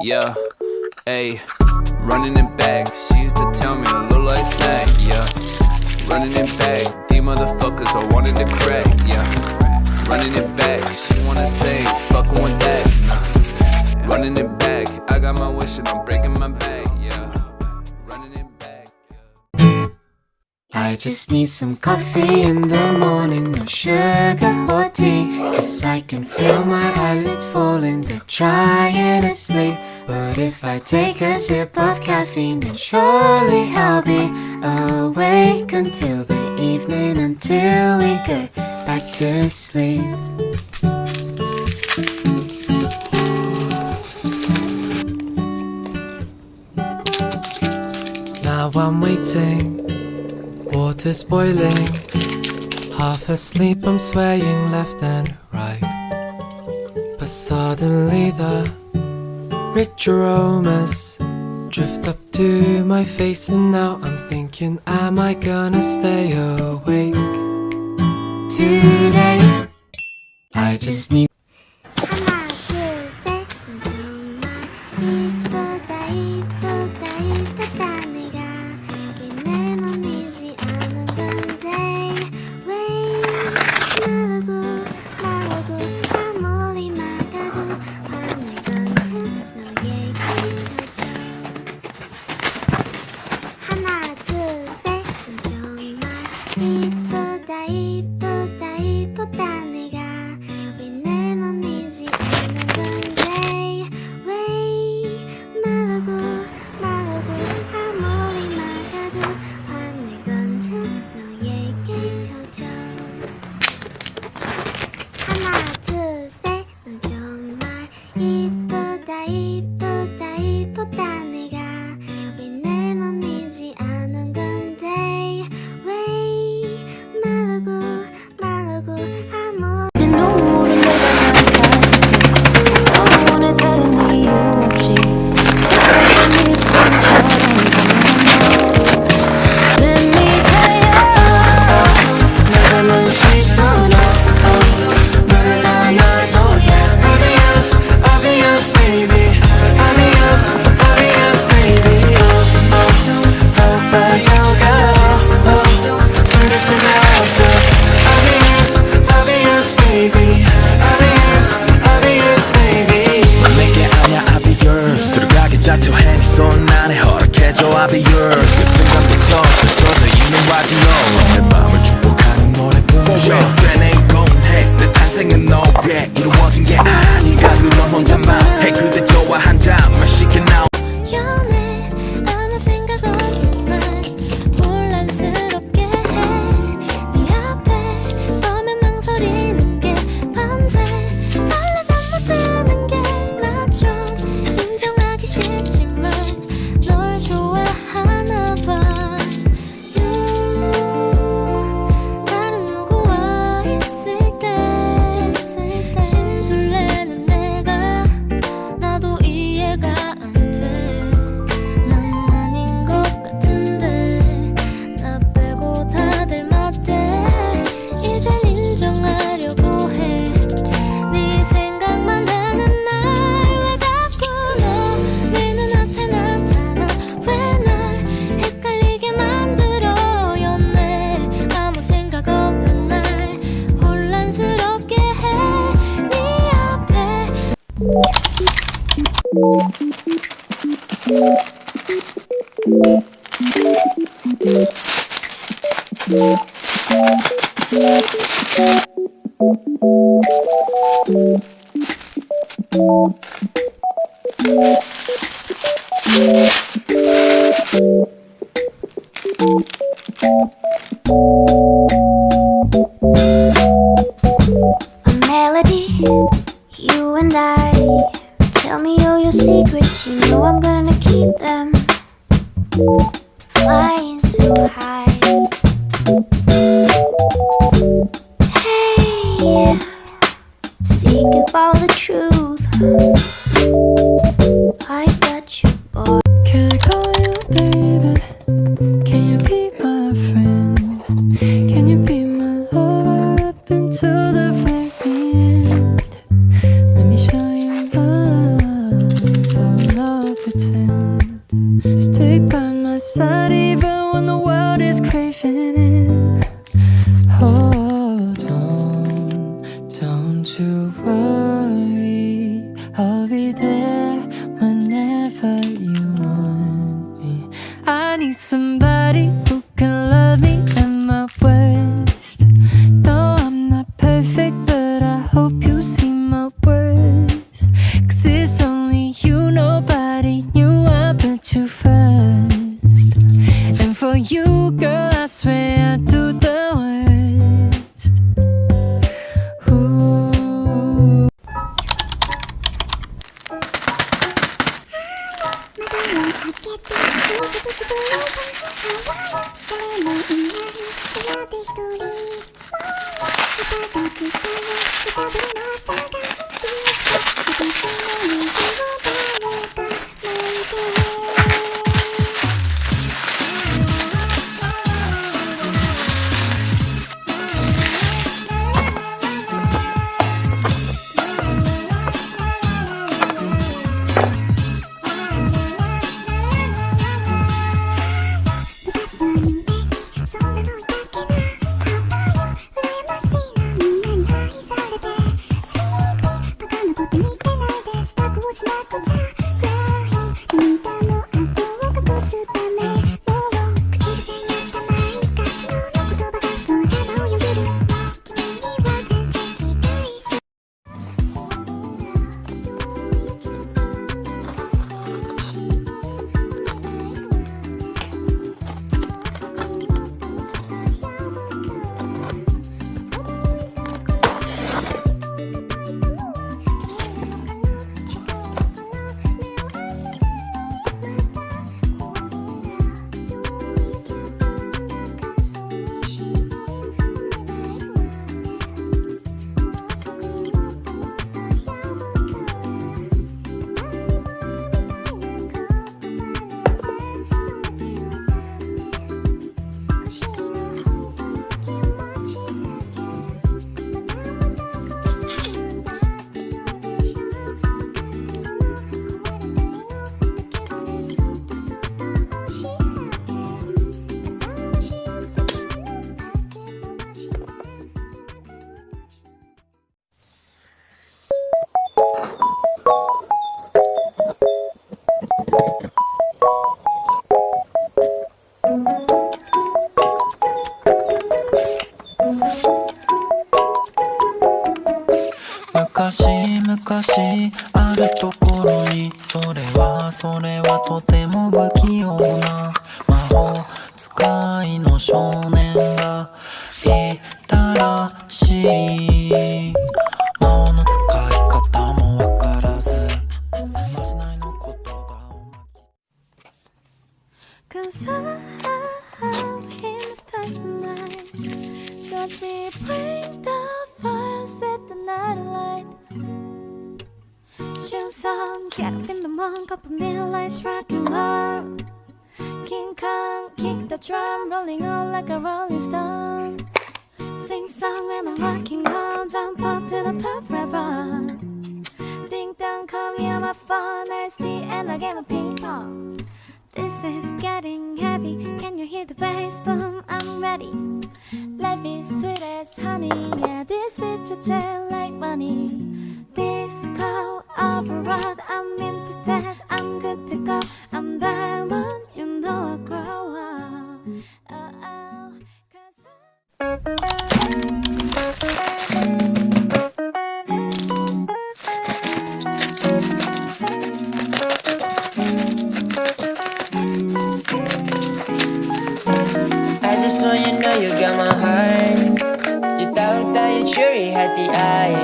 Yeah, ayy, running it back. She used to tell me a little like snack. Yeah, running it back. These motherfuckers I wanted to crack. Yeah, running it back. She wanna say fucking with that. Nah. Running it back. I got my wish and I'm breaking my back. Yeah, running it back. Yeah. I just need some coffee in the morning, no sugar or tea, 'cause I can feel my eyelids falling, they're trying to sleep. But if I take a sip of caffeine, then surely I'll be awake until the evening, until we get back to sleep. Now I'm waiting, water's boiling, half asleep I'm swaying left and right. But suddenly the rich aromas drift up to my face, and now I'm thinking, am I gonna stay awake today? I just need 하나 둘셋 정말 이쁘다 이쁘다 이쁘다 네가 왜 내 맘이지 않은 건데 왜 말하고 말하고 아무리 막아도 화내 같은 너의 기표죠. 하나 둘셋 정말 이쁘다 이쁘다 이쁘다 네가 왜 내 맘이지 않은 건데 왜 말하고 말하고 아무리 막아도 화내 같은 너에게 표정. 하나 둘셋 넌 정말 이쁘다 이쁘다 이쁘다 네가 왜 내 맘이지 않은 건데 왜 말하고 말하고 아무 내 눈물은 내가 난 가질게. 오늘 다른 이유 없이 착각한 입술처럼 Let me tell you, 내가 넌 씻어놨어 너를 하나도 Obvious, obvious baby Obvious, obvious baby 더 빠져가 숨길 수가 없어 Obvious, obvious baby Obvious, obvious baby 내게 아냐 I'll be yours 들어가기 자초해 네 손 안에 허락해줘 I'll be yours 그 순간부터 펼쳐져 있는 라디오 내 맘을 축복하는 노래뿐이야 되네 이건 해내 탄생은 너에 이루어진 게 아니가 그런 혼자만 해 그대 좋아 한 잔만 시켜 나오 연애 아무 생각 없는 날 혼란스럽게 해네 앞에 서면 망설이는 게 밤새 설레서 못 드는 게 나 좀 인정하기 싫지만 널 좋아하나 봐 다른 누구와 있을 때 심술내는 내가 나도 이해가 안 돼 난 아닌 것 같은데 나 빼고 다들 맞대 이젠 인정하려고 해 네 생각만 하는 날 왜 자꾸 너 내 눈앞에 나타나 왜 날 헷갈리게 만들어 연애 아무 생각 없는 날 혼란스럽게 해네 앞에 a melody, you and I. Tell me all your secrets, you know I'm gonna keep them. Flying to hide. Hey, seeking for the truth. I got you, boy. Can I call you baby? Can you be my friend? Can you be my lover up until the very end? Let me show you love, I will not pretend. Stick by my side even when the world is craving it. Hold on, don't you worry, I'll be there whenever you want me. I need somebody who can love me at my worst. No, I'm not perfect, but I hope you see my worth. 'Cause it's only you, nobody knew I put you first. And for you, girl, I swear I do the worst. Ooh.昔あるところにそれはとても不器用な魔法使いの少年がいたらしい。魔法の使い方もわからずまじないの言葉をCause I can't touch the night. So we bring the fire, set the night alight. Song, get up in the morning, cup of midnight, striking love. King Kong, kick the drum, rolling on like a rolling stone. Sing song when I'm walking home, jump up to the top forever. Ding dong, call me on my phone, I see and I get a ping pong. This is getting heavy, can you hear the bass boom? I'm ready. Life is sweet as honey, yeah, this bitch a tail like money. Disco override, I'm into that, I'm good to go. I'm diamond, you know I grow up. I just want you to know you got my heart. You tahu tak you curi hati I,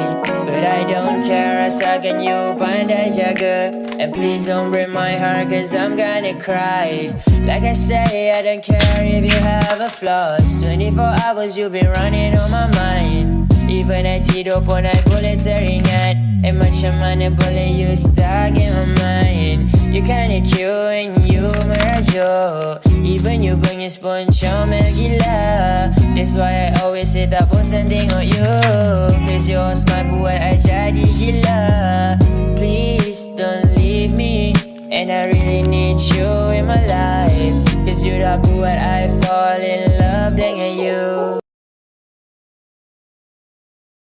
but I don't care, asalkan you pandai jaga. And please don't break my heart, cause I'm gonna cry. Like I say, I don't care if you have a flaws. 24 hours you've been running on my mind. Even I tidur pun I boleh teringat. And macam mana boleh you stuck in my mind. You kinda cute and you merajuk. Even you bangis pun comel gila. That's why I always say tak bosan tengok you, cause your smile buat I jadi gila. Please don't leave me, and I really need you in my life, cause you dah buat I